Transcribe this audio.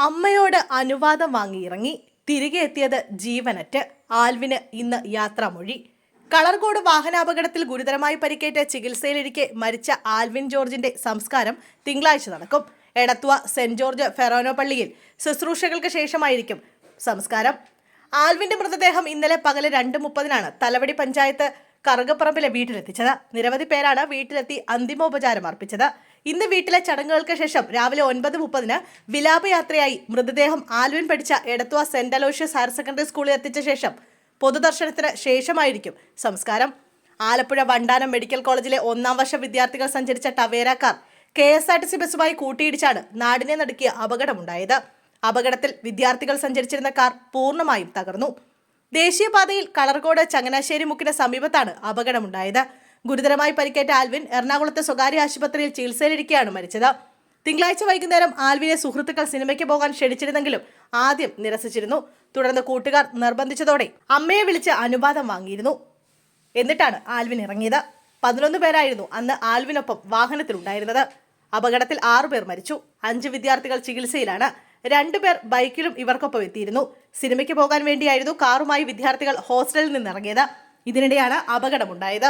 അമ്മയോട് അനുവാദം വാങ്ങിയിറങ്ങി തിരികെ എത്തിയത് ജീവനറ്റ്. ആൽവിന് ഇന്ന് യാത്രാമൊഴി. കളർകോട് വാഹനാപകടത്തിൽ ഗുരുതരമായി പരിക്കേറ്റ് ചികിത്സയിലിരിക്കെ മരിച്ച ആൽവിൻ ജോർജിന്റെ സംസ്കാരം തിങ്കളാഴ്ച നടക്കും. എടത്വ സെന്റ് ജോർജ് ഫെറോനോ പള്ളിയിൽ ശുശ്രൂഷകൾക്ക് ശേഷമായിരിക്കും സംസ്കാരം. ആൽവിന്റെ മൃതദേഹം ഇന്നലെ പകല് 2:30 തലവടി പഞ്ചായത്ത് കറുകപ്പറമ്പിലെ വീട്ടിലെത്തിച്ചത്. നിരവധി പേരാണ് വീട്ടിലെത്തി അന്തിമോപചാരം അർപ്പിച്ചത്. ഇന്ന് വീട്ടിലെ ചടങ്ങുകൾക്ക് ശേഷം രാവിലെ 9:30 വിലാപയാത്രയായി മൃതദേഹം ആൽവിൻ പഠിച്ച Edathua saint Aloysius higher secondary സ്കൂളിൽ എത്തിച്ച ശേഷം പൊതുദർശനത്തിന് ശേഷമായിരിക്കും സംസ്കാരം. ആലപ്പുഴ വണ്ടാനം മെഡിക്കൽ കോളേജിലെ 1ാം വർഷ വിദ്യാർത്ഥികൾ സഞ്ചരിച്ച ടവേര കാർ KSRTC ബസ്സുമായി കൂട്ടിയിടിച്ചാണ് നാടിനെ നടുക്കിയ അപകടമുണ്ടായത്. അപകടത്തിൽ വിദ്യാർത്ഥികൾ സഞ്ചരിച്ചിരുന്ന കാർ പൂർണ്ണമായും തകർന്നു. ദേശീയപാതയിൽ കളർകോട് ചങ്ങനാശ്ശേരി മുക്കിന് സമീപത്താണ് അപകടമുണ്ടായത്. ഗുരുതരമായി പരിക്കേറ്റ ആൽവിൻ എറണാകുളത്തെ സ്വകാര്യ ആശുപത്രിയിൽ ചികിത്സയിലിരിക്കെയാണ് മരിച്ചത്. തിങ്കളാഴ്ച വൈകുന്നേരം ആൽവിനെ സുഹൃത്തുക്കൾ സിനിമയ്ക്ക് പോകാൻ ക്ഷണിച്ചിരുന്നെങ്കിലും ആദ്യം നിരസിച്ചിരുന്നു. തുടർന്ന് കൂട്ടുകാർ നിർബന്ധിച്ചതോടെ അമ്മയെ വിളിച്ച് അനുവാദം വാങ്ങിയിരുന്നു. എന്നിട്ടാണ് ആൽവിൻ ഇറങ്ങിയത്. 11 പേരായിരുന്നു അന്ന് ആൽവിനൊപ്പം വാഹനത്തിലുണ്ടായിരുന്നത്. അപകടത്തിൽ 6 പേർ മരിച്ചു. 5 വിദ്യാർത്ഥികൾ ചികിത്സയിലാണ്. 2 പേർ ബൈക്കിലും ഇവർക്കൊപ്പം എത്തിയിരുന്നു. സിനിമയ്ക്ക് പോകാൻ വേണ്ടിയായിരുന്നു കാറുമായി വിദ്യാർത്ഥികൾ ഹോസ്റ്റലിൽ നിന്നിറങ്ങിയത്. ഇതിനിടെയാണ് അപകടമുണ്ടായത്.